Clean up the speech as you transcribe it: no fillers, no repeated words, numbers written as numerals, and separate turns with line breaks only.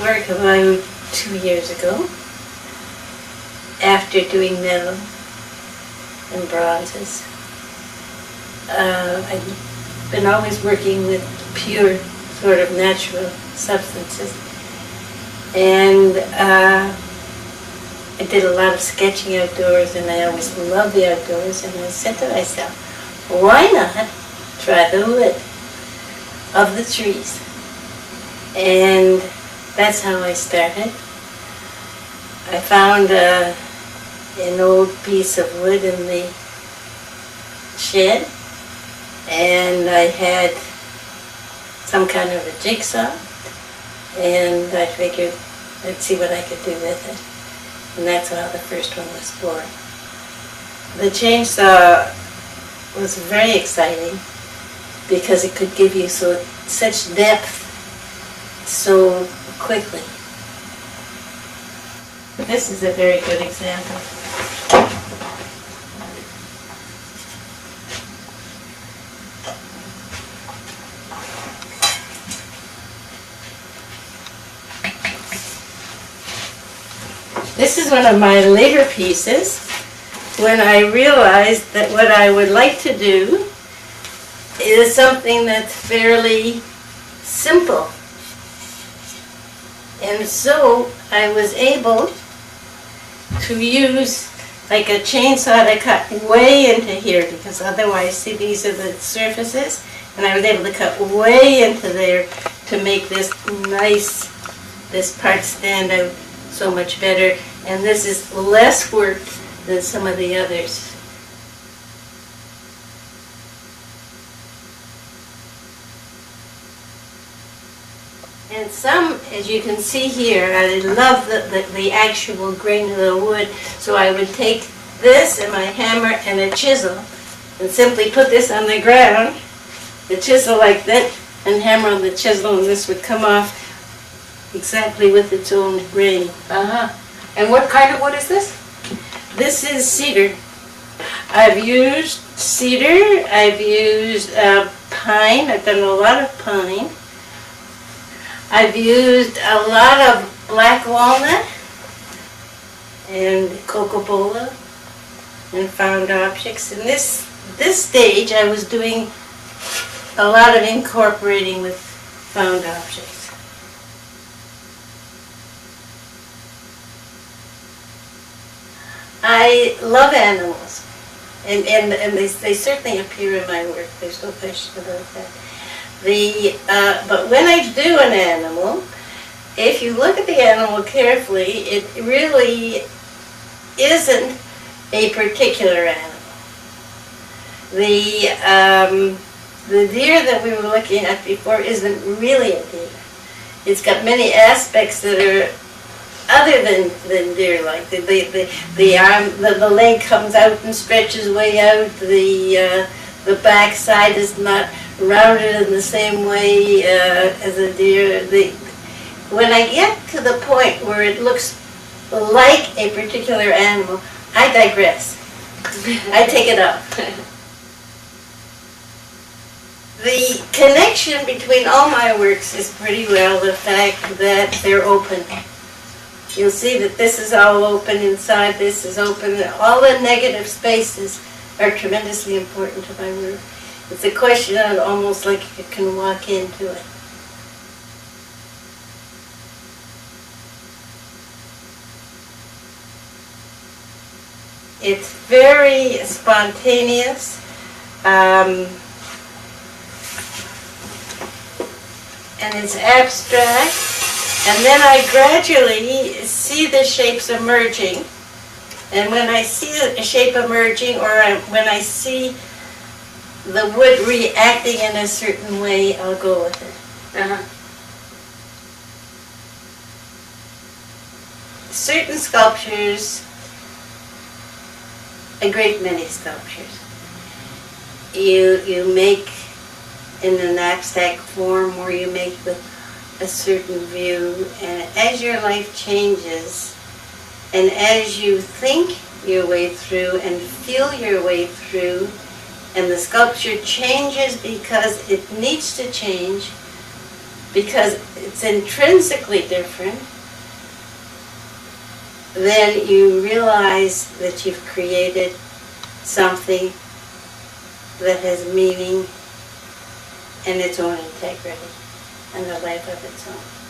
work about 2 years ago, after doing metal and bronzes. I've been always working with pure, sort of natural substances. And I did a lot of sketching outdoors, and I always loved the outdoors, and I said to myself, why not try the wood of the trees? And that's how I started. I found an old piece of wood in the shed, and I had some kind of a jigsaw, and I figured I'd see what I could do with it. And that's how the first one was born. The chainsaw was very exciting because it could give you such depth so quickly. This is a very good example. This is one of my later pieces when I realized that what I would like to do is something that's fairly simple. And so I was able to use like a chainsaw to cut way into here, because otherwise, see, these are the surfaces, and I was able to cut way into there to make this part stand out so much better. And this is less work than some of the others. And some, as you can see here, I love the actual grain of the wood, so I would take this and my hammer and a chisel and simply put this on the ground, the chisel like that, and hammer on the chisel, and this would come off exactly with its own grain.
And what kind of wood is this?
This is cedar. I've used cedar, I've used pine, I've done a lot of pine. I've used a lot of black walnut and cocobola and found objects. In this stage, I was doing a lot of incorporating with found objects. I love animals, and they certainly appear in my work. There's no question about that. But when I do an animal, if you look at the animal carefully, it really isn't a particular animal. The deer that we were looking at before isn't really a deer. It's got many aspects that are other than deer-like. The leg comes out and stretches way out. The back side is not rounded in the same way as a deer. When I get to the point where it looks like a particular animal, I digress. I take it up. The connection between all my works is pretty well the fact that they're open. You'll see that this is all open inside, this is open. All the negative spaces are tremendously important to my work. It's a question of almost like you can walk into it. It's very spontaneous. And it's abstract. And then I gradually see the shapes emerging. And when I see a shape emerging, or when I see the wood reacting in a certain way, I'll go with it. Certain sculptures, a great many sculptures, you make in an abstract form, or you make with a certain view, and as your life changes, and as you think your way through and feel your way through, and the sculpture changes because it needs to change, because it's intrinsically different, then you realize that you've created something that has meaning and its own integrity and a life of its own.